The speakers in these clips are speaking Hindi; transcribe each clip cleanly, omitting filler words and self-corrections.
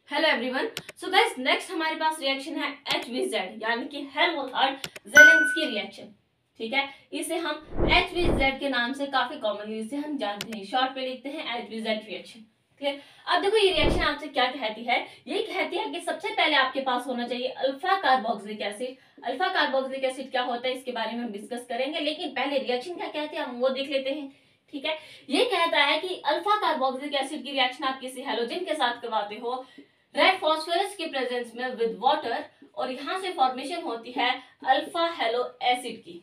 Hello everyone. So guys next हमारे पास रिएक्शन है HVZ यानी कि हेल्मुथ जेलेंस्की रिएक्शन। ठीक है, इसे हम HVZ के नाम से काफी कॉमनली इसे हम जानते हैं, शॉर्ट पे लिखते हैं HVZ रिएक्शन। ठीक है, अब देखो ये रिएक्शन आपसे क्या कहती है। ये कहती है कि सबसे पहले आपके पास होना चाहिए alpha carboxylic acid. Alpha carboxylic acid क्या होता है इसके बारे में हम डिस्कस करेंगे, लेकिन पहले रिएक्शन क्या कहती है हम वो देख लेते हैं। ठीक है, ये कहता है कि अल्फा कार्बोक्सिलिक एसिड की रिएक्शन आप किसी हेलोजन के साथ करवाते हो रेड फॉस्फोरस के प्रेजेंस में विद वाटर, और यहां से फॉर्मेशन होती है अल्फा हेलो एसिड की।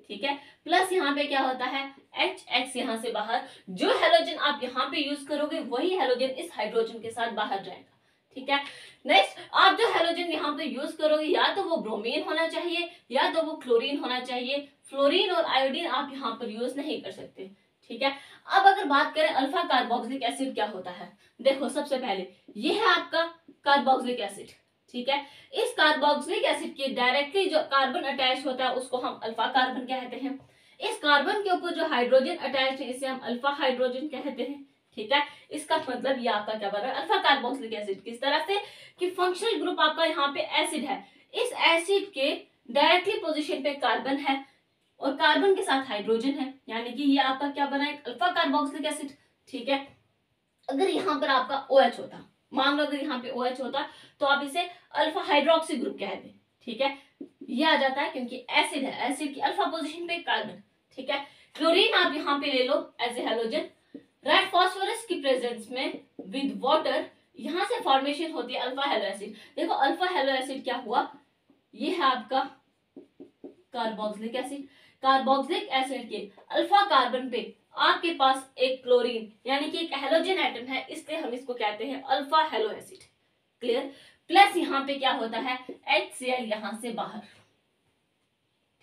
ठीक है, प्लस यहाँ पे क्या होता है HX यहां से बाहर। जो हेलोजन आप यहाँ पे यूज करोगे वही हेलोजन इस हाइड्रोजन के साथ बाहर जाएगा। ठीक है, नेक्स्ट आप जो हेलोजन यहाँ पे यूज करोगे या तो वो ब्रोमीन होना चाहिए या तो वो क्लोरीन होना चाहिए। फ्लोरीन और आयोडीन आप यहाँ पर यूज नहीं कर सकते। ठीक है, अब अगर बात करें अल्फा कार्बोक्सिलिक एसिड क्या होता है, देखो सबसे पहले ये है आपका कार्बोक्सिलिक एसिड। ठीक है, इस कार्बोक्सिलिक एसिड के डायरेक्टली जो कार्बन अटैच होता है उसको हम अल्फा कार्बन कहते हैं। इस कार्बन के ऊपर जो हाइड्रोजन अटैच है इसे हम अल्फा हाइड्रोजन कहते हैं। ठीक है, इसका मतलब ये आपका क्या बन रहा है अल्फा कार्बोक्सिलिक एसिड। किस तरह से कि फंक्शनल ग्रुप आपका यहाँ पे एसिड है, इस एसिड के डायरेक्टली पोजीशन पे कार्बन है और कार्बन के साथ हाइड्रोजन है, यानी कि ये आपका क्या बना है अल्फा कार्बोक्सिलिक एसिड। ठीक है, अगर यहाँ पर आपका OH होता, मान लो अगर यहाँ पे OH होता तो आप इसे अल्फा हाइड्रोक्सी ग्रुप कहते। ठीक है, ये आ जाता है क्योंकि एसिड है, एसिड की अल्फा पोजीशन पे कार्बन। ठीक है, क्लोरीन आप यहाँ पे ले लो as a halogen red phosphorus की प्रेजेंस में विद वाटर, यहां से फॉर्मेशन होती है अल्फा हेलो एसिड। देखो अल्फा हेलो एसिड क्या हुआ, ये है आपका कार्बोक्सिलिक एसिड। कार्बोक्सिलिक एसिड के अल्फा कार्बन पे आपके पास एक क्लोरीन यानी कि एक हेलोजन एटम है, इसलिए हम इसको कहते हैं alpha halo acid. Clear, plus यहाँ पे क्या होता है HCl यहां से बाहर।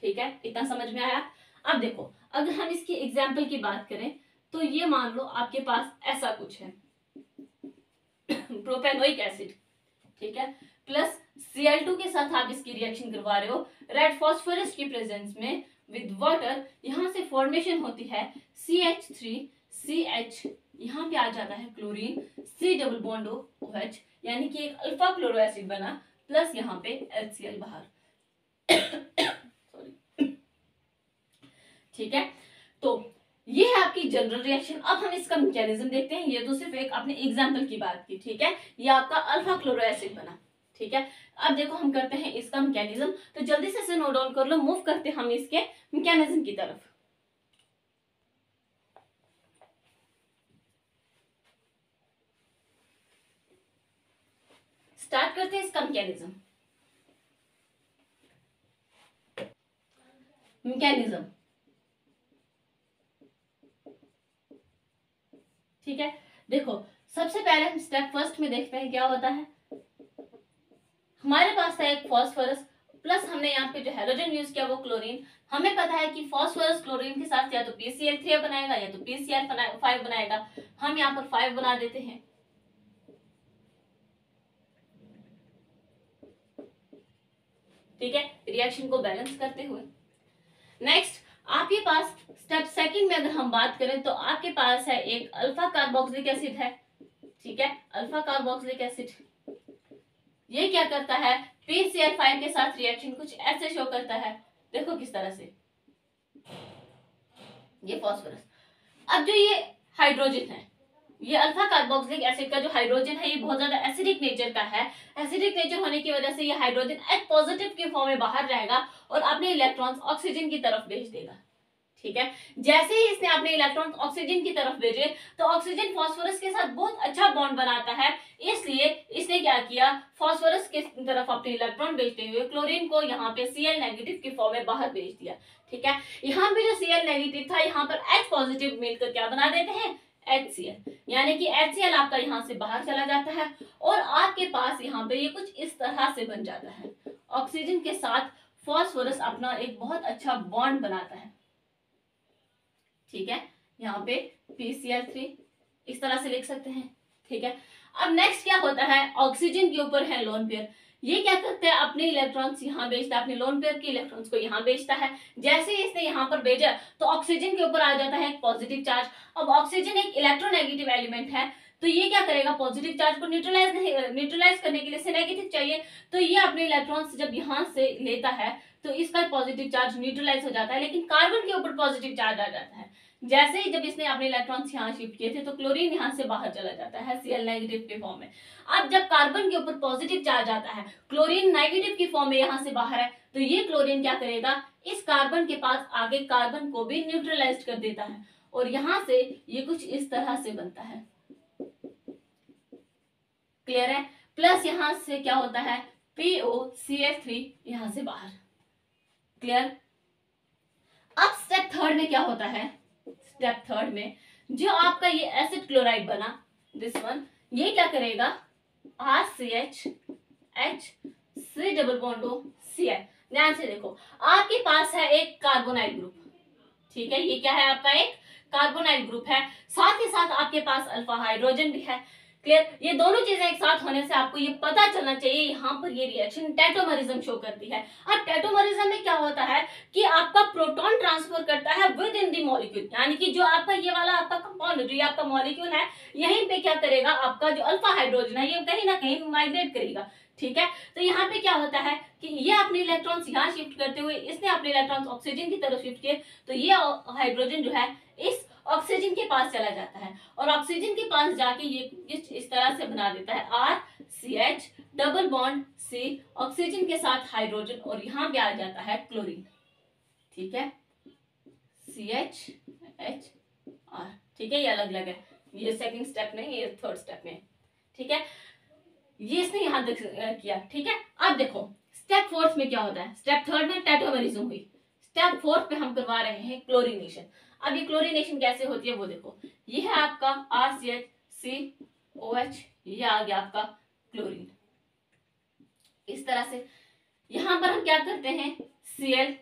ठीक है, इतना समझ में आया। अब देखो अगर हम इसकी एग्जाम्पल की बात करें तो ये मान लो आपके पास ऐसा कुछ है प्रोपेनोइक एसिड। ठीक है, प्लस Cl2 के साथ आप इसकी रिएक्शन करवा रहे हो रेड फॉस्फोरस की प्रेजेंस में विद वाटर, यहां से फॉर्मेशन होती है CH3CH, यहाँ पे आ जाता है chlorine C double bond OH, यानी कि एक अल्फा क्लोरो एसिड बना, प्लस यहाँ पे HCl बाहर सॉरी। ठीक है, तो ये है आपकी जनरल रिएक्शन। अब हम इसका मैकेनिज्म देखते हैं, ये तो सिर्फ एक अपने एग्जांपल की बात की। ठीक है, ये आपका अल्फा क्लोरो एसिड बना। ठीक है, अब देखो हम करते हैं इसका मैकेनिज्म, तो जल्दी से इसे नोट डाउन कर लो, मूव करते हम इसके मैकेनिज्म की तरफ। स्टार्ट करते हैं इसका मैकेनिज्म। मैकेनिज्म ठीक है, देखो सबसे पहले हम स्टेप फर्स्ट में देखते हैं क्या होता है। हमारे पास था एक फॉस्फोरस, प्लस हमने यहाँ पे जो हेलोजन यूज किया वो क्लोरीन। हमें पता है कि फॉस्फोरस क्लोरीन के साथ या तो PCl3 बनाएगा या तो PCl5 बनाएगा। हम यहाँ पर 5 बना देते हैं। ठीक है, रिएक्शन को बैलेंस करते हुए नेक्स्ट आपके पास स्टेप सेकंड में अगर हम बात करें तो आपके पास है एक अल्फा कार्बोक्सिलिक एसिड है। ठीक है, अल्फा कार्बोक्सिलिक एसिड ये क्या करता है PCl5 के साथ रिएक्शन कुछ ऐसे शो करता है, देखो किस तरह से, ये फॉस्फोरस। अब जो ये हाइड्रोजन है, ये अल्फा कार्बोक्सिलिक एसिड का जो हाइड्रोजन है ये बहुत ज्यादा एसिडिक नेचर का है। एसिडिक नेचर होने की वजह से ये हाइड्रोजन H पॉजिटिव के फॉर्म में बाहर जाएगा और अपने इलेक्ट्रॉन्स ऑक्सीजन की तरफ भेज देगा। ठीक है, जैसे ही इसने अपने इलेक्ट्रॉन ऑक्सीजन की तरफ भेजे तो ऑक्सीजन फास्फोरस के साथ बहुत अच्छा बॉन्ड बनाता है, इसलिए इसने क्या किया फास्फोरस के तरफ अपने इलेक्ट्रॉन भेजते हुए क्लोरीन को यहाँ पे Cl नेगेटिव के फॉर्म में बाहर भेज दिया। ठीक है, यहाँ पे जो Cl नेगेटिव था यहाँ पर H पॉजिटिव मिलकर क्या बना देते हैं HCl, यानी कि HCl आपका यहाँ से बाहर चला जाता है और आपके पास यहाँ पे ये कुछ इस तरह से बन जाता है। ऑक्सीजन के साथ फास्फोरस अपना एक बहुत अच्छा बॉन्ड बनाता है। ठीक है, यहाँ पे PCl3 इस तरह से लिख सकते हैं। ठीक है, अब नेक्स्ट क्या होता है, ऑक्सीजन के ऊपर है लोन पेयर, ये क्या करता है अपने इलेक्ट्रॉन्स यहाँ भेजता है, अपने लोन पेयर के इलेक्ट्रॉन्स को यहाँ भेजता है। जैसे ही इसने यहाँ पर भेजा तो ऑक्सीजन के ऊपर आ जाता है एक पॉजिटिव चार्ज। अब ऑक्सीजन एक इलेक्ट्रोनेगेटिव एलिमेंट है, तो ये क्या करेगा, पॉजिटिव चार्ज को न्यूट्रलाइज करने के लिए इसे नेगेटिव चाहिए, तो ये अपने इलेक्ट्रॉन्स जब यहाँ से लेता है तो इसका पॉजिटिव चार्ज न्यूट्रलाइज हो जाता है, लेकिन कार्बन के ऊपर पॉजिटिव चार्ज आ जाता है। जैसे ही जब इसने अपने इलेक्ट्रॉन्स यहाँ शिफ्ट किए थे तो क्लोरीन यहाँ से बाहर चला जाता है Cl नेगेटिव के फॉर्म में। अब जब कार्बन के ऊपर पॉजिटिव चार्ज आता है, क्लोरीन नेगेटिव की फॉर्म में यहाँ से बाहर है, तो ये क्लोरीन क्या करेगा, इस कार्बन के पास आगे कार्बन को भी न्यूट्रलाइज कर देता है और यहाँ से ये कुछ इस तरह से बनता है। क्लियर है? प्लस यहाँ से क्या होता है, POCH3 यहाँ से बाहर। क्लियर? अब स्टेप थर्ड में क्या होता है, स्टेप थर्ड में जो आपका ये एसिड क्लोराइड बना, दिस वन, ये क्या करेगा, RCH H C double bond O Cl। ध्यान से देखो, आपके पास है एक कार्बोनाइल ग्रुप, ठीक है, ये क्या है आपका एक कार्बोनाइल ग्रुप है, साथ ही साथ आपके पास अल्फा हाइड्रोजन भी है। क्लियर? ये दोनों चीजें एक साथ होने से आपको ये पता चलना चाहिए यहाँ पर ये रिएक्शन टेट्रोमरिज्म शो करती है। अब टेट्रोमरिज्म में क्या होता है कि आपका प्रोटॉन ट्रांसफर करता है विद इन दी मॉलिक्यूल, यानी कि जो आपका ये वाला आपका कंपाउंड, जो ये आपका मॉलिक्यूल है, यहीं पे क्या करेगा, आपका जो अल्फा हाइड्रोजन है ये कहीं ना कहीं माइग्रेट करेगा। ठीक है, तो यहाँ पे क्या होता है कि ये अपने इलेक्ट्रॉन्स यहाँ शिफ्ट करते हुए इसने अपने इलेक्ट्रॉन्स ऑक्सीजन की तरफ शिफ्ट किए, तो ये हाइड्रोजन जो है इस ऑक्सीजन के पास चला जाता है और ऑक्सीजन के पास जाके ये इस तरह से बना देता है RCH double bond C oxygen के साथ हाइड्रोजन और यहाँ पे आ जाता है क्लोरीन। ठीक है, CHHR। ठीक है, ये अलग अलग है, ये सेकंड स्टेप में, ये थर्ड स्टेप में। ठीक है, ये इसने यहां तक किया। ठीक है, अब देखो स्टेप फोर्थ में क्या होता है, स्टेप थर्ड में टेट्रोमरिज्म हुई, स्टेप फोर्थ पे हम करवा रहे हैं क्लोरीनेशन। अब ये क्लोरीनेशन कैसे होती है वो देखो, ये है आपका RCHCOH, ये आ गया आपका क्लोरीन। इस तरह से यहां पर हम क्या करते हैं, Cl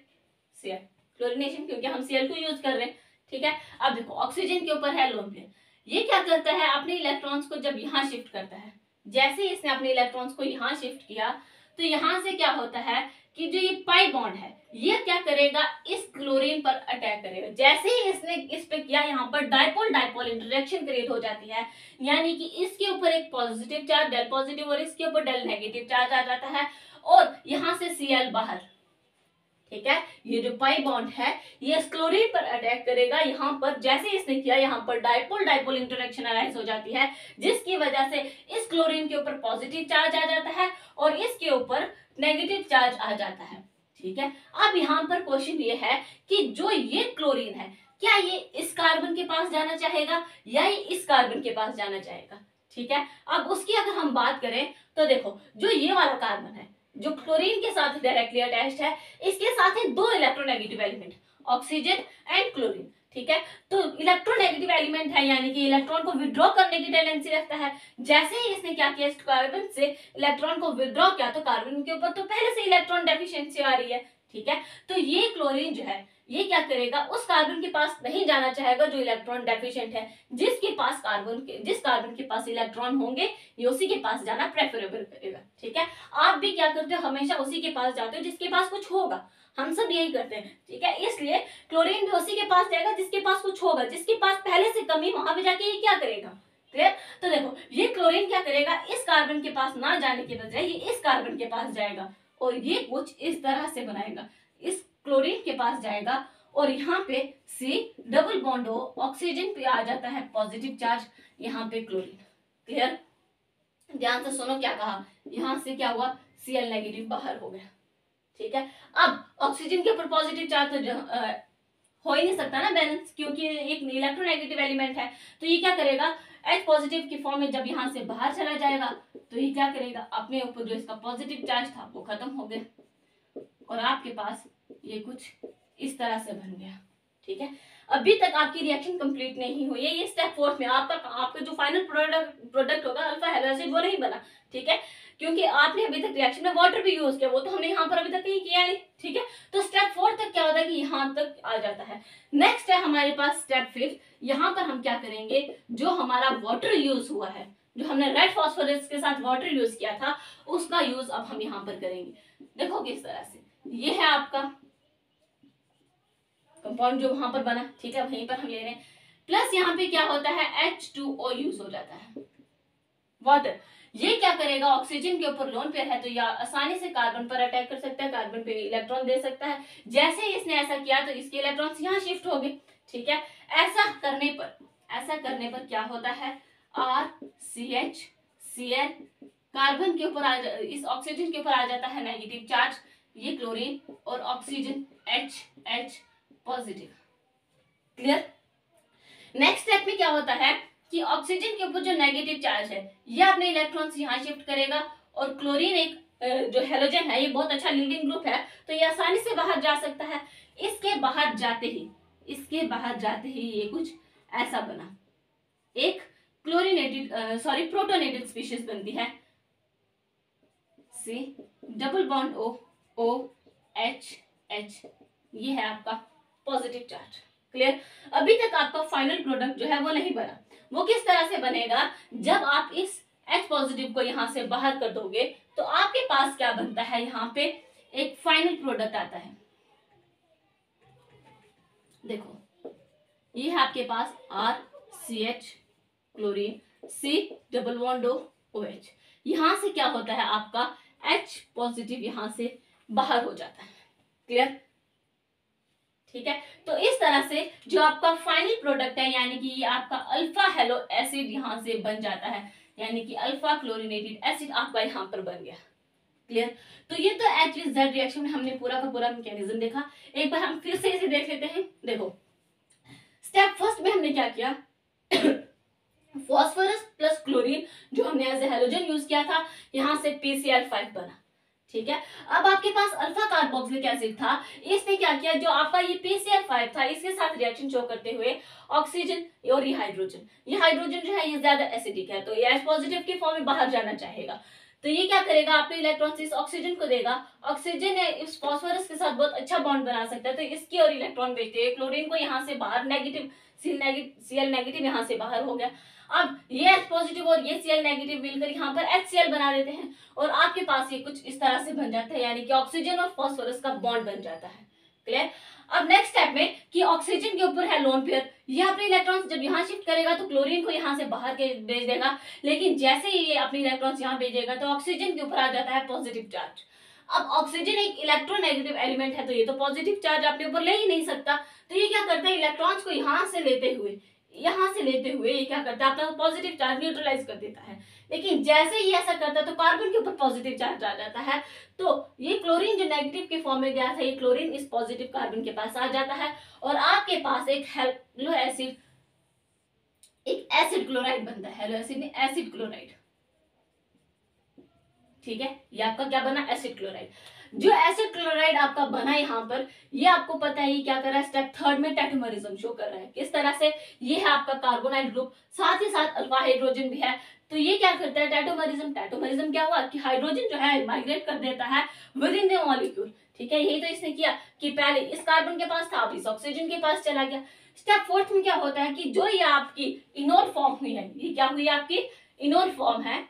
क्लोरीनेशन, क्योंकि हम Cl को यूज कर रहे हैं। ठीक है, अब देखो ऑक्सीजन के ऊपर है लोन पेयर, ये क्या करता है, अपने इलेक्ट्रॉन्स को जब यहाँ शिफ्ट करता है, जैसे ही इसने अपने इलेक्ट्रॉन्स को यहाँ शिफ्ट किया तो यहाँ से क्या होता है कि जो ये पाई बॉन्ड है ये क्या करेगा, इस क्लोरीन पर अटैक करेगा। जैसे ही इसने इस पे किया, यहाँ पर डाइपोल डाइपोल इंटरेक्शन क्रिएट हो जाती है, यानी कि इसके ऊपर एक पॉजिटिव चार्ज डेल पॉजिटिव और इसके ऊपर डेल नेगेटिव चार्ज आ जाता है और यहाँ से Cl बाहर। ठीक है, ये जो पाई बॉन्ड है ये इस क्लोरीन पर अटैक करेगा, यहाँ पर जैसे इसने किया यहाँ पर डाइपोल डाइपोल इंटरेक्शन अराइज हो जाती है, जिसकी वजह से इस क्लोरीन के ऊपर पॉजिटिव चार्ज आ जाता है और इसके ऊपर नेगेटिव चार्ज आ जाता है। ठीक है, अब यहाँ पर क्वेश्चन ये है कि जो ये क्लोरीन है क्या ये इस कार्बन के पास जाना चाहेगा या ये इस कार्बन के पास जाना चाहेगा। ठीक है, अब उसकी अगर हम बात करें तो देखो जो ये वाला कार्बन है जो क्लोरीन के साथ डायरेक्टली अटैच्ड है, इसके साथ है दो electronegative element, oxygen and chlorine. ठीक है, तो इलेक्ट्रोनेगेटिव एलिमेंट है यानी कि इलेक्ट्रॉन को विड्रॉ करने की टेंडेंसी रखता है। जैसे ही इसने क्या किया, इस कार्बन से इलेक्ट्रॉन को विड्रॉ किया तो कार्बन के ऊपर तो पहले से इलेक्ट्रॉन डेफिशिएंसी आ रही है। ठीक है, तो ये क्लोरीन जो है ये क्या करेगा, उस कार्बन के पास नहीं जाना चाहेगा जो इलेक्ट्रॉन डेफिशिएंट है, जिस कार्बन के पास इलेक्ट्रॉन होंगे ये उसी के पास जाना प्रेफरेबल करेगा। ठीक है, आप भी क्या करते हो, हमेशा उसी के पास जाते हो जिसके पास कुछ होगा, हम सब यही करते हैं। ठीक है, इसलिए क्लोरीन भी उसी के पास जाएगा जिसके पास कुछ होगा, जिसके पास पहले से कमी, वहां पे जाके ये क्या करेगा। क्लियर? तो देखो ये क्लोरीन क्या करेगा, इस कार्बन के पास ना जाने के बजाय ये इस कार्बन के पास जाएगा और ये कुछ इस तरह से बनाएगा, इस क्लोरीन के पास जाएगा और यहाँ पे C double bond O oxygen पे आ जाता है पॉजिटिव चार्ज, यहाँ पे क्लोरीन। क्लियर? ध्यान से सुनो क्या कहा, यहाँ से क्या हुआ, Cl नेगेटिव बाहर हो गया। ठीक है, अब ऑक्सीजन के ऊपर पॉजिटिव चार्ज तो हो ही नहीं सकता ना बैलेंस, क्योंकि एक इलेक्ट्रोनेगेटिव एलिमेंट है, तो ये क्या करेगा, H पॉजिटिव की फॉर्म में जब यहाँ से बाहर चला जाएगा तो ये क्या करेगा, अपने ऊपर जो इसका पॉजिटिव चार्ज था वो खत्म हो गया और आपके पास ये कुछ इस तरह से बन गया। ठीक है, अभी तक आपकी रिएक्शन कंप्लीट नहीं हुई है, ये स्टेप फोर्थ में आपका जो फाइनल प्रोडक्ट होगा अल्फा हैलोजेन वो नहीं बना। ठीक है, क्योंकि आपने अभी तक रिएक्शन में वाटर भी यूज किया, वो तो हमने यहाँ पर अभी तक नहीं किया नहीं। ठीक है, तो स्टेप फोर्थ तक क्या होता है कि यहाँ तक आ जाता है। नेक्स्ट है हमारे पास स्टेप फिफ्थ, यहाँ पर हम क्या करेंगे, जो हमारा वाटर यूज हुआ है, जो हमने रेड फास्फोरस के साथ वाटर यूज किया था उसका यूज अब हम यहाँ पर करेंगे। देखो किस तरह से, ये है आपका कंपाउंड जो वहां पर बना। ठीक है, वहीं पर हम ले रहे हैं, प्लस यहाँ पे क्या होता है H2O यूज हो जाता है, वाटर। ये क्या करेगा, ऑक्सीजन के ऊपर लोन पेयर है तो यह आसानी से कार्बन पर अटैक कर सकता है, कार्बन पे इलेक्ट्रॉन दे सकता है। जैसे ही इसने ऐसा किया तो इसके इलेक्ट्रॉन्स यहाँ शिफ्ट हो गए, ठीक है। ऐसा करने पर क्या होता है, RCH कार्बन के ऊपर इस ऑक्सीजन के ऊपर आ जाता है नेगेटिव चार्ज, ये क्लोरीन, और oxygen H positive. Clear. Next step में क्या होता है कि ऑक्सीजन के ऊपर जो नेगेटिव चार्ज है ये अपने इलेक्ट्रॉन्स यहाँ शिफ्ट करेगा, और क्लोरीन एक जो हेलोजन है ये बहुत अच्छा लीविंग ग्रुप है तो ये आसानी से बाहर जा सकता है। इसके बाहर जाते ही ये कुछ ऐसा बना, एक प्रोटोनेटेड स्पीशीज बनती है, C डबल बॉन्ड OH, ये है आपका पॉजिटिव चार्ज। क्लियर। अभी तक आपका फाइनल प्रोडक्ट जो है वो नहीं बना। वो किस तरह से बनेगा, जब आप इस H पॉजिटिव को यहां से बाहर कर दोगे तो आपके पास क्या बनता है, यहाँ पे एक फाइनल प्रोडक्ट आता है। देखो ये है आपके पास RCH chlorine, C double bond OH, यहां से क्या होता है आपका H पॉजिटिव यहां से बाहर हो जाता है। क्लियर। ठीक है। तो इस तरह से जो आपका फाइनल प्रोडक्ट है यानी कि ये आपका अल्फा हेलो एसिड यहां से बन जाता है, यानी कि अल्फा क्लोरीनेटेड एसिड आपका यहां पर बन गया। क्लियर। तो ये तो H+Z रिएक्शन में हमने पूरा का पूरा मैकेनिज्म देखा। एक बार हम फिर से इसे देख लेते हैं। देखो स्टेप फर्स्ट में हमने क्या किया, फॉस्फोरस प्लस क्लोरीन जो हमने एज ए हेलोजन यूज किया था, यहां से PCl5 बना। ठीक है। अब आपके पास अल्फा कार्बोक्सिलिक एसिड था, इसने क्या किया, जो आपका ये PCl5 था इसके साथ रिएक्शन शो करते हुए ऑक्सीजन और ये हाइड्रोजन जो है ये ज्यादा एसिडिक है तो ये H पॉजिटिव के फॉर्म में बाहर जाना चाहेगा। तो ये क्या करेगा, आपके इलेक्ट्रॉन्स इस ऑक्सीजन को देगा, ऑक्सीजन इस फास्फोरस के साथ बहुत अच्छा बॉन्ड बना सकता है तो इसकी और इलेक्ट्रॉन भेजते हैं, क्लोरीन को यहाँ से बाहर नेगेटिव Cl नेगेटिव यहाँ से बाहर हो गया। अब ये H पॉजिटिव और ये Cl नेगेटिव मिलकर यहाँ पर HCl बना देते हैं और आपके पास ये कुछ इस तरह से बन जाता है, यानी कि ऑक्सीजन और फास्फोरस का बॉन्ड बन जाता है। क्लियर। अब नेक्स्ट स्टेप में कि ऑक्सीजन के ऊपर है लोन पेयर, ये अपने इलेक्ट्रॉन्स जब यहाँ शिफ्ट करेगा तो क्लोरीन को यहाँ से बाहर के भेज देगा, लेकिन जैसे ही ये अपने इलेक्ट्रॉन्स यहाँ भेजेगा तो ऑक्सीजन के ऊपर आ जाता है पॉजिटिव चार्ज। अब ऑक्सीजन एक इलेक्ट्रोनेगेटिव एलिमेंट है तो ये तो पॉजिटिव चार्ज अपने ऊपर ले ही नहीं सकता, तो ये क्या करता है, इलेक्ट्रॉन्स को यहाँ से लेते हुए ये क्या करता है, अपना पॉजिटिव चार्ज न्यूट्रलाइज कर देता है। लेकिन जैसे ही ऐसा करता है तो कार्बन के ऊपर पॉजिटिव चार्ज आ जाता है, तो ये क्लोरीन जो नेगेटिव के फॉर्म में गया था, ये क्लोरीन इस पॉजिटिव कार्बन के पास आ जाता है और आपके पास एक हेलो एसिड, एक एसिड क्लोराइड बनता है। हेलो एसिड में एसिड क्लोराइड, ठीक है, ये आपका क्या बना, एसिड क्लोराइड। जो एसिड क्लोराइड आपका बना यहाँ पर, ये आपको पता है ये क्या कर रहा है, स्टेप थर्ड में टेट्रामेरिज्म शो कर रहा है। किस तरह से, ये है आपका कार्बोनाइल ग्रुप, साथ ही साथ अल्फा हाइड्रोजन भी है, तो ये क्या करता है, टेट्रामेरिज्म क्या हुआ कि हाइड्रोजन जो है माइग्रेट कर देता है विद इन द मॉलिक्यूल। ठीक है, यही तो इसने किया कि पहले इस कार्बन के पास था, अब इस ऑक्सीजन के पास चला गया। स्टेप फोर्थ में क्या होता है कि जो ये आपकी इनोल फॉर्म हुई है, ये क्या हुई आपकी इनोल फॉर्म है,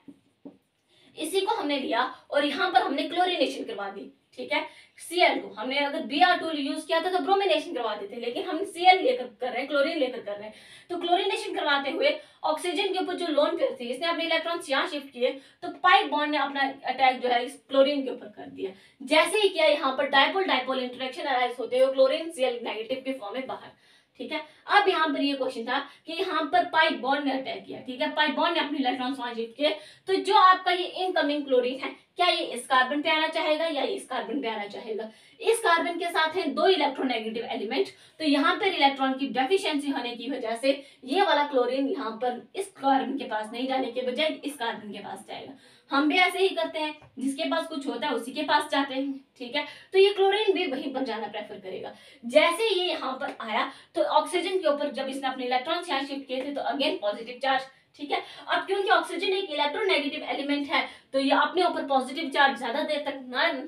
इसी को हमने लिया और यहाँ पर हमने क्लोरीनेशन करवा दी। ठीक है, Cl2 हमने अगर Br2 यूज किया था तो ब्रोमिनेशन करवा देते, लेकिन हम Cl लेकर कर रहे हैं, क्लोरीन लेकर कर रहे हैं, तो क्लोरीनेशन करवाते हुए ऑक्सीजन के ऊपर जो लोन पेयर थे इसने अपने इलेक्ट्रॉन्स यहाँ शिफ्ट किए, तो पाई बॉन्ड ने अपना अटैक जो है इस क्लोरीन के ऊपर कर दिया। जैसे ही किया, यहाँ पर डायपोल इंटरेक्शन अराइज होते हुए क्लोरीन Cl नेगेटिव के फॉर्म में बाहर। ठीक है, अब यहाँ पर ये क्वेश्चन था कि यहाँ पर पाई बॉन्ड ने अटैक किया। ठीक है, पाई बॉन्ड ने अपने इलेक्ट्रॉन्स वहां शिफ्ट किए, तो जो आपका ये इनकमिंग क्लोरीन है, क्या ये इस कार्बन पे आना चाहेगा या इस कार्बन पे आना चाहेगा। इस कार्बन के साथ है दो इलेक्ट्रोनेगेटिव एलिमेंट, तो यहाँ पर इलेक्ट्रॉन की डेफिशिएंसी होने की वजह से ये वाला क्लोरीन यहाँ पर इस कार्बन के पास नहीं जाने के बजाय इस कार्बन के पास जाएगा। हम भी ऐसे ही करते हैं, जिसके पास कुछ होता है उसी के पास जाते हैं। ठीक है, तो ये क्लोरीन भी वहीं पर जाना प्रेफर करेगा। जैसे ये यहाँ पर आया तो ऑक्सीजन के ऊपर जब इसने अपने इलेक्ट्रॉन्स यहाँ शिफ्ट किए थे तो अगेन पॉजिटिव चार्ज। ठीक है, अब क्योंकि ऑक्सीजन एक इलेक्ट्रोनेगेटिव एलिमेंट है तो ये अपने ऊपर पॉजिटिव चार्ज ज्यादा देर तक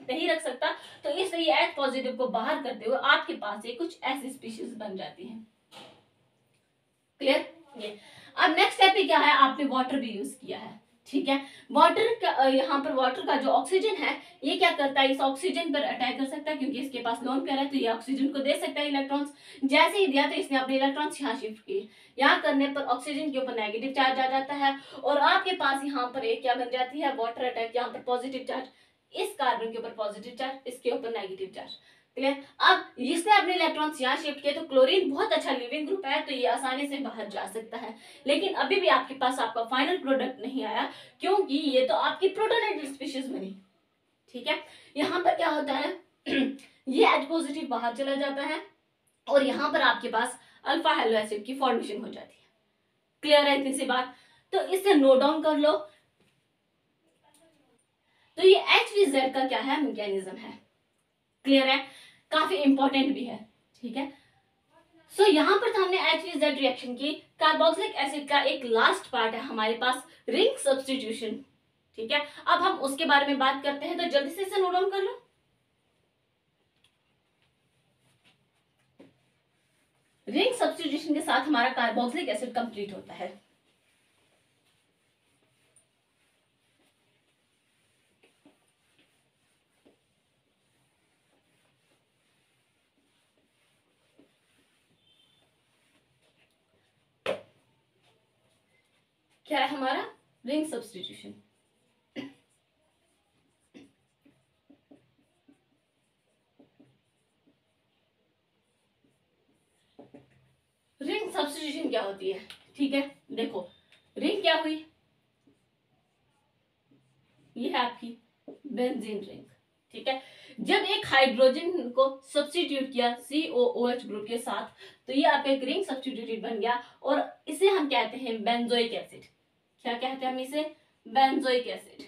नहीं रख सकता, तो इसलिए H पॉजिटिव को बाहर करते हुए आपके पास ये कुछ ऐसी स्पीशीज बन जाती हैं। क्लियर। ये अब नेक्स्ट स्टेप क्या है, आपने वाटर भी यूज किया है। ठीक है। वाटर का यहाँ पर वाटर का जो ऑक्सीजन है ये क्या करता है, इस ऑक्सीजन पर अटैक कर सकता है क्योंकि इसके पास लोन पेयर है, तो ये ऑक्सीजन को दे सकता है इलेक्ट्रॉन्स। जैसे ही दिया तो इसने अपने इलेक्ट्रॉन्स यहाँ शिफ्ट किए, यहाँ करने पर ऑक्सीजन के ऊपर नेगेटिव चार्ज आ जाता है और आपके पास यहाँ पर एक क्या बन जाती है, वाटर अटैक। यहाँ पर पॉजिटिव चार्ज, इस कार्बन के ऊपर पॉजिटिव चार्ज, इसके ऊपर नेगेटिव चार्ज। क्लियर। अब इसने अपने इलेक्ट्रॉन्स यहाँ शिफ्ट किए तो क्लोरीन बहुत अच्छा लिविंग ग्रुप है, तो ये आसानी से बाहर जा सकता है। लेकिन अभी भी आपके पास आपका फाइनल प्रोडक्ट नहीं आया क्योंकि ये तो आपकी प्रोटोनेटेड स्पीशीज बनी। ठीक है। यहाँ पर क्या होता है ये H पॉजिटिव बाहर चला जाता है और यहाँ पर आपके पास अल्फा हेलो एसिड की फॉर्मेशन हो जाती है। क्लियर है इतनी सी बात? तो इसे नोट डाउन कर लो। तो ये HVZ का क्या है, मैकेनिज्म है। क्लियर है, काफी इंपॉर्टेंट भी है। ठीक है। सो यहाँ पर हमने HVZ रिएक्शन की। कार्बोक्सिलिक एसिड का एक लास्ट पार्ट है हमारे पास, रिंग सब्स्टिट्यूशन। ठीक है। अब हम उसके बारे में बात करते हैं, तो जल्दी से इसे नोट डाउन कर लो। रिंग सब्स्टिट्यूशन के साथ हमारा कार्बोक्सिलिक एसिड कंप्लीट होता है। क्या है हमारा रिंग सब्स्टिट्यूशन। रिंग सब्स्टिट्यूशन क्या होती है? ठीक है, देखो रिंग क्या हुई, ये है आपकी बेंजीन रिंग। ठीक है। जब एक हाइड्रोजन को सब्स्टिट्यूट किया COOH ग्रुप के साथ तो ये आपका एक रिंग सब्स्टिट्यूटेड बन गया और इसे हम कहते हैं बेंजोइक एसिड। क्या कहते हैं हम इसे? Benzoic acid.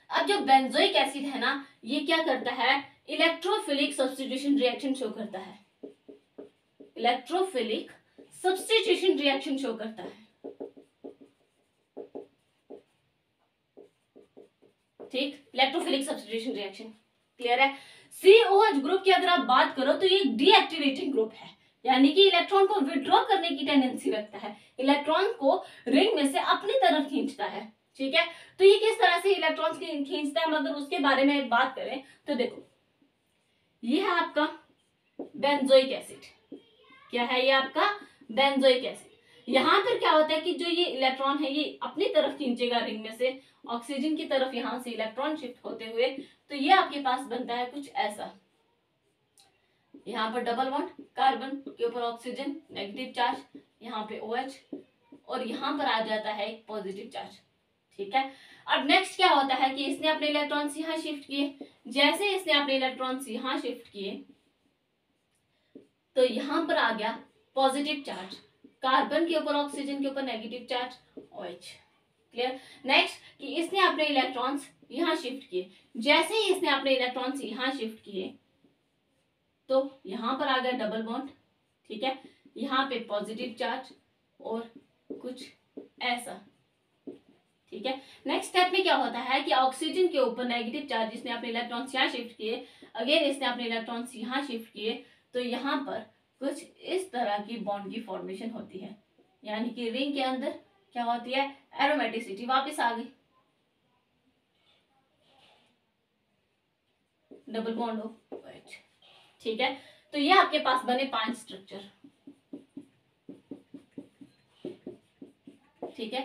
अब जो बेंजोइक एसिड है ना, ये क्या करता है, इलेक्ट्रोफिलिक सब्स्टिट्यूशन रिएक्शन शो करता है। इलेक्ट्रोफिलिक सब्स्टिट्यूशन रिएक्शन शो करता है। ठीक, इलेक्ट्रोफिलिक सब्स्टिट्यूशन रिएक्शन। क्लियर है। COH ग्रुप की अगर आप बात करो तो ये डीएक्टिवेटिंग ग्रुप है, यानी कि इलेक्ट्रॉन को विड्रॉ करने की टेंडेंसी रखता है, इलेक्ट्रॉन को रिंग में से अपनी तरफ खींचता है। ठीक है। तो ये किस तरह से इलेक्ट्रॉन खींचता है, मगर उसके बारे में बात करें तो देखो ये है आपका बेंजोइक एसिड। क्या है ये आपका? Benzoic acid. यहाँ पर क्या होता है कि जो ये इलेक्ट्रॉन है ये अपनी तरफ खींचेगा रिंग में से ऑक्सीजन की तरफ, यहां से इलेक्ट्रॉन शिफ्ट होते हुए, तो ये आपके पास बनता है कुछ ऐसा। यहाँ पर डबल बॉन्ड, कार्बन के ऊपर ऑक्सीजन, नेगेटिव चार्ज, यहाँ पे OH और यहाँ पर आ जाता है एक पॉजिटिव चार्ज। ठीक है। अब नेक्स्ट क्या होता है कि इसने अपने इलेक्ट्रॉन्स यहाँ शिफ्ट किए। जैसे इसने अपने इलेक्ट्रॉन्स यहाँ शिफ्ट किए तो यहाँ पर आ गया पॉजिटिव चार्ज, कार्बन के ऊपर ऑक्सीजन के ऊपर negative charge OH। Clear. Next कि इसने अपने इलेक्ट्रॉन्स यहाँ शिफ्ट किए। जैसे ही इसने अपने इलेक्ट्रॉन्स यहाँ शिफ्ट किए तो यहाँ पर आ गया डबल बॉन्ड। ठीक है। यहाँ पे पॉजिटिव चार्ज और कुछ ऐसा। ठीक है। नेक्स्ट स्टेप में क्या होता है कि ऑक्सीजन के ऊपर नेगेटिव चार्ज, इसने अपने इलेक्ट्रॉन्स यहाँ शिफ्ट किए, अगेन इसने अपने इलेक्ट्रॉन्स यहाँ शिफ्ट किए, तो यहाँ पर कुछ इस तरह की बॉन्ड की फॉर्मेशन होती है, यानी कि रिंग के अंदर क्या होती है, एरोमेटिसिटी वापस आ गई, डबल बॉन्ड हो। ठीक है। तो ये आपके पास बने 5 स्ट्रक्चर। ठीक है।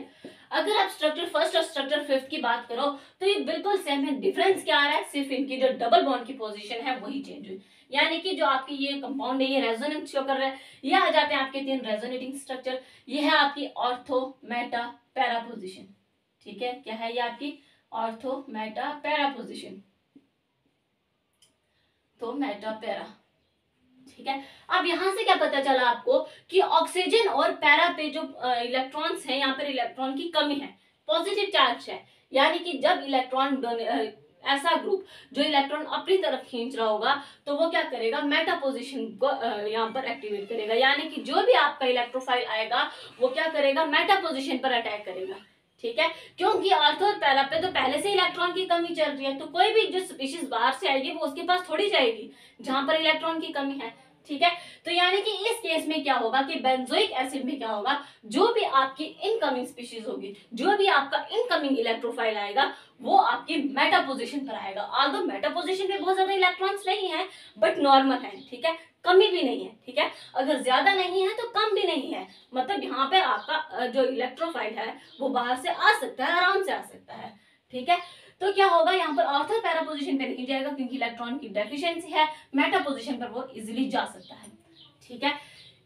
अगर आप स्ट्रक्चर फर्स्ट और स्ट्रक्चर फिफ्थ की बात करो तो ये बिल्कुल सेम है। डिफरेंस क्या आ रहा है, सिर्फ इनकी जो डबल बॉन्ड की पोजीशन है वही चेंज हुई, यानी कि जो आपकी ये कंपाउंड है ये रेजोनेंस शो कर रहा है। ये आ जाते हैं आपके 3 रेजोनेटिंग स्ट्रक्चर। ये है आपकी ऑर्थो मेटा पैरा पोजीशन। ठीक है। क्या है ये आपकी ऑर्थो मेटा पैरा पोजीशन, तो मेटा पैरा। ठीक है। अब यहां से क्या पता चला आपको कि ऑक्सीजन और पैरा पे जो इलेक्ट्रॉन्स हैं, यहाँ पर इलेक्ट्रॉन की कमी है, पॉजिटिव चार्ज है, यानी कि जब इलेक्ट्रॉन ऐसा ग्रुप जो इलेक्ट्रॉन अपनी तरफ खींच रहा होगा तो वो क्या करेगा, मेटा पोजीशन को यहाँ पर एक्टिवेट करेगा, यानी कि जो भी आपका इलेक्ट्रोफाइल आएगा वो क्या करेगा, मेटा पोजीशन पर अटैक करेगा। ठीक है। क्योंकि ऑर्थो और पैरा पे तो पहले से इलेक्ट्रॉन की कमी चल रही है, तो कोई भी जो स्पीशीज बाहर से आएगी वो उसके पास थोड़ी जाएगी जहां पर इलेक्ट्रॉन की कमी है। ठीक है। तो यानी कि इस केस में क्या होगा कि बेंजोइक एसिड में क्या होगा, जो भी आपकी इनकमिंग स्पीशीज होगी, जो भी आपका इनकमिंग इलेक्ट्रोफाइल आएगा, वो आपकी मेटा पोजीशन पर आएगा। ऑल्दो मेटा पोजीशन पे बहुत ज्यादा इलेक्ट्रॉन्स नहीं है, बट नॉर्मल है, ठीक है, कमी भी नहीं है, ठीक है, अगर ज्यादा नहीं है तो कम भी नहीं है, मतलब यहाँ पे आपका जो इलेक्ट्रोफाइल है वो बाहर से आ सकता है, आराम से आ सकता है, ठीक है। तो क्या होगा, यहाँ पर ऑर्थो पैरा पोजीशन पे नहीं जाएगा क्योंकि इलेक्ट्रॉन की डेफिशिएंसी है, मेटा पोजीशन पर वो इजीली जा सकता है, ठीक है।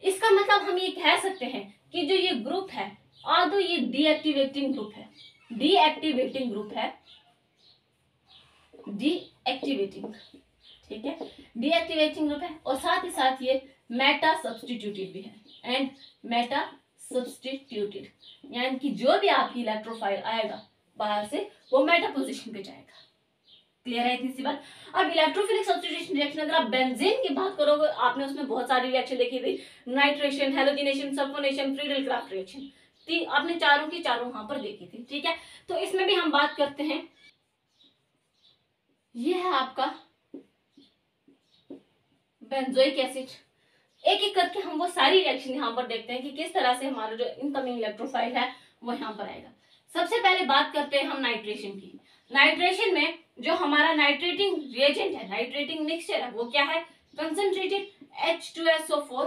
इसका मतलब हम ये कह सकते हैं कि जो ये ग्रुप है, ऑल्दो ये डीएक्टिवेटिंग ग्रुप है, डीएक्टिवेटिंग ग्रुप है, डीएक्टिवेटिंग, ठीक है, डीएक्टिवेटिंग ग्रुप है, और साथ ही साथ ये मेटा सब्स्टिट्यूटेड भी है, एंड मेटा सब्स्टिट्यूटेड, यानी कि जो भी आपकी इलेक्ट्रोफाइल आएगा बाहर से वो मेटा पोजीशन पे जाएगा। क्लियर है इतनी सी बात। अब इलेक्ट्रोफिलिक सब्स्टिट्यूशन रिएक्शन, अगर आप बेंजीन की बात करोगे, आपने उसमें बहुत सारी रिएक्शन देखी थी, nitration, halogenation, sulphonation, Friedel craft reaction, आपने चारों की चारों वहां पर देखी थी, ठीक है। तो इसमें भी हम बात करते हैं, ये है आपका बेंजोइक एसिड। एक एक करके हम वो सारी रिएक्शन यहाँ पर देखते हैं कि किस तरह से हमारा जो इनकमिंग इलेक्ट्रोफाइल है वो यहाँ पर आएगा। सबसे पहले बात करते हैं हम नाइट्रेशन की। नाइट्रेशन में जो हमारा नाइट्रेटिंग रिएजेंट है, नाइट्रेटिंग मिक्सचर है, वो क्या है, concentrated H2SO4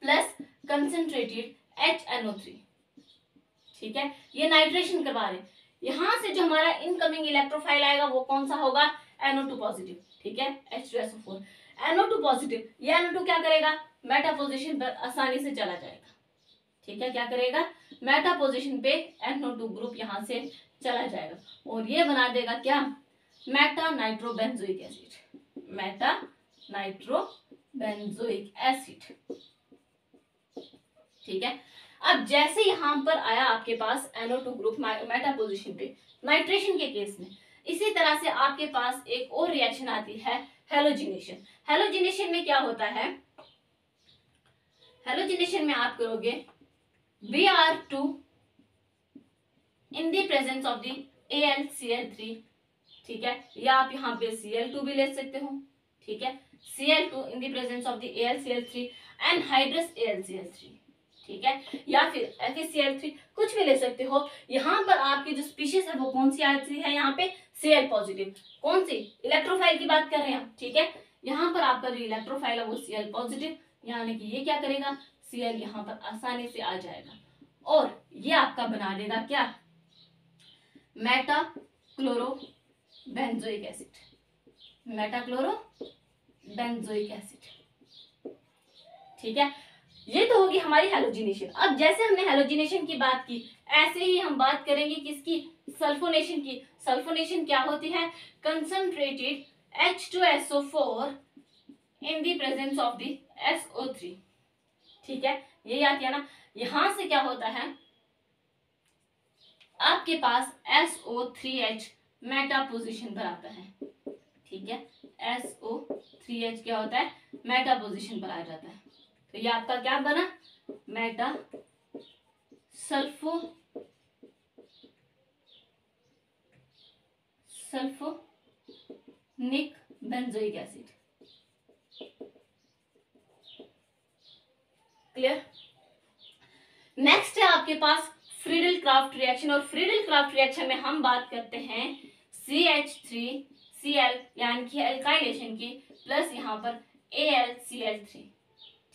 plus concentrated HNO3, ठीक है, ये नाइट्रेशन करवा रहे हैं। यहां से जो हमारा इनकमिंग इलेक्ट्रोफाइल आएगा वो कौन सा होगा, NO2 पॉजिटिव, ठीक है, H2SO4, NO2 पॉजिटिव। ये NO2 क्या करेगा, मेटा पोजीशन पर आसानी से चला जाएगा, ठीक है, क्या करेगा, मेटा पोजीशन पे NO2 ग्रुप यहां से चला जाएगा और ये बना देगा क्या, Meta nitrobenzoic acid, Meta nitrobenzoic acid, ठीक है। अब जैसे यहां पर आया आपके पास NO2 ग्रुप मेटा पोजीशन पे नाइट्रेशन के केस में, इसी तरह से आपके पास एक और रिएक्शन आती है, हेलोजिनेशन। हेलोजिनेशन में क्या होता है, हेलोजिनेशन में आप करोगे Br2 in the presence of the AlCl3, ठीक है, या आप यहाँ पे Cl2 भी ले सकते हो, ठीक है, Cl2 in the presence of the AlCl3 anhydrous AlCl3, ठीक है, या फिर FeCl3, कुछ भी ले सकते हो। यहाँ पर आपकी जो स्पीशीज है वो कौन सी आती है, यहाँ पे Cl पॉजिटिव, कौन सी, इलेक्ट्रोफाइल की बात कर रहे हैं हम, ठीक है, यहाँ पर आपका जो इलेक्ट्रोफाइल है वो Cl पॉजिटिव, यानी कि ये क्या करेगा, Cl यहाँ पर आसानी से आ जाएगा और ये आपका बना देगा क्या, Meta chloro benzoic acid, Meta chloro benzoic acid, ठीक है। ये तो होगी हमारी हेलोजिनेशन। अब जैसे हमने हेलोजिनेशन की बात की, ऐसे ही हम बात करेंगे किसकी, सल्फोनेशन की। सल्फोनेशन क्या होती है, concentrated H2SO4 in the presence of the SO3, ठीक है, ये याद किया ना। यहां से क्या होता है, आपके पास SO3H मेटा पोजीशन पर आता है, ठीक है, SO3H क्या होता है, मेटा पोजीशन पर आ जाता है। तो ये आपका क्या बना, Meta sulphonic benzoic acid. Clear. Next है आपके पास फ्रीडल क्राफ्ट रिएक्शन, और फ्रीडल क्राफ्ट रिएक्शन में हम बात करते हैं CH3Cl यानी कि एल्काइलेशन की, प्लस यहाँ पर AlCl3,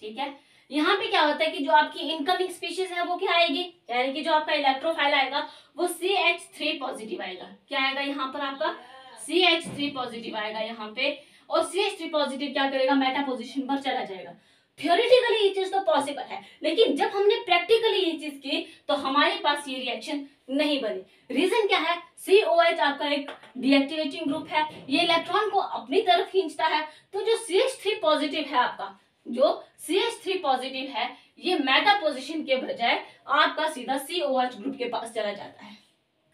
ठीक है। यहाँ पे क्या होता है कि जो आपकी इनकमिंग स्पीशीज है वो क्या आएगी, यानी कि जो आपका इलेक्ट्रोफाइल आएगा वो CH3 पॉजिटिव आएगा। क्या आएगा यहाँ पर आपका, CH3 पॉजिटिव आएगा यहाँ पे, और CH3 पॉजिटिव क्या करेगा, मेटा पोजीशन पर चला जाएगा। थियोरेटिकली ये चीज तो पॉसिबल है, लेकिन जब हमने प्रैक्टिकली ये चीज की तो हमारे पास ये रिएक्शन नहीं बनी। रीजन क्या है, COH आपका एक डीएक्टिवेटिंग ग्रुप है, ये इलेक्ट्रॉन को अपनी तरफ खींचता है, तो जो CH3 पॉजिटिव है आपका, जो CH3 पॉजिटिव है, ये मेटा पोजीशन के बजाय आपका सीधा COH ग्रुप के पास चला जाता है।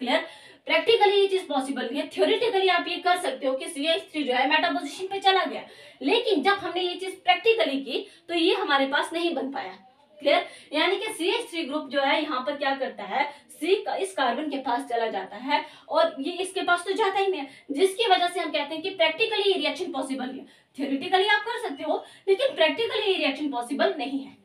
क्लियर। प्रैक्टिकली ये चीज पॉसिबल नहीं है, थ्योरेटिकली आप ये कर सकते हो कि CH3 जो है मेटा पोजीशन पे चला गया, लेकिन जब हमने ये चीज प्रैक्टिकली की तो ये हमारे पास नहीं बन पाया। क्लियर। यानी कि CH3 ग्रुप जो है यहाँ पर क्या करता है, C का इस कार्बन के पास चला जाता है और ये इसके पास तो जाता ही नहीं है, जिसकी वजह से हम कहते हैं कि प्रैक्टिकली ये रिएक्शन पॉसिबल नहीं है। थ्योरेटिकली आप कर सकते हो लेकिन प्रैक्टिकली ये रिएक्शन पॉसिबल नहीं है।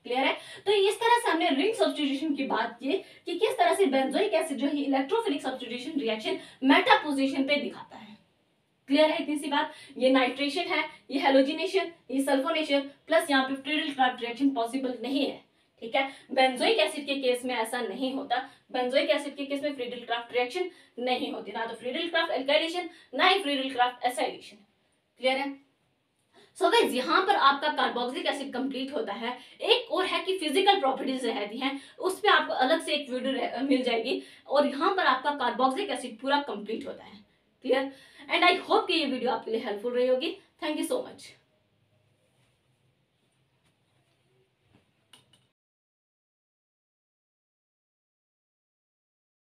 क्लियर है। तो इस तरह से हमने रिंग सब्स्टिट्यूशन की बात की कि किस तरह से बेंजोइक एसिड जो है electrophilic substitution reaction Meta position पे दिखाता है। क्लियर है इतनी सी बात। ये नाइट्रेशन है, ये हेलोजिनेशन, ये सल्फोनेशन, प्लस यहाँ पे फ्रीडल-क्राफ्ट रिएक्शन पॉसिबल नहीं है। ठीक है, बेंजोइक एसिड के केस में ऐसा नहीं होता। बेंजोइक एसिड के केस में फ्रीडल-क्राफ्ट रिएक्शन नहीं होती, ना तो फ्रीडल-क्राफ्ट एल्काइलेशन ना ही फ्रीडल-क्राफ्ट एसाइलेशन। क्लियर है। सो गाइस यहाँ पर आपका कार्बोक्सिलिक एसिड कंप्लीट होता है। एक और है कि फिजिकल प्रॉपर्टीज रहती हैं, उस पर आपको अलग से एक वीडियो मिल जाएगी और यहाँ पर आपका कार्बोक्सिलिक एसिड पूरा कंप्लीट होता है। क्लियर। एंड आई होप कि ये वीडियो आपके लिए हेल्पफुल रही होगी। Thank you so much.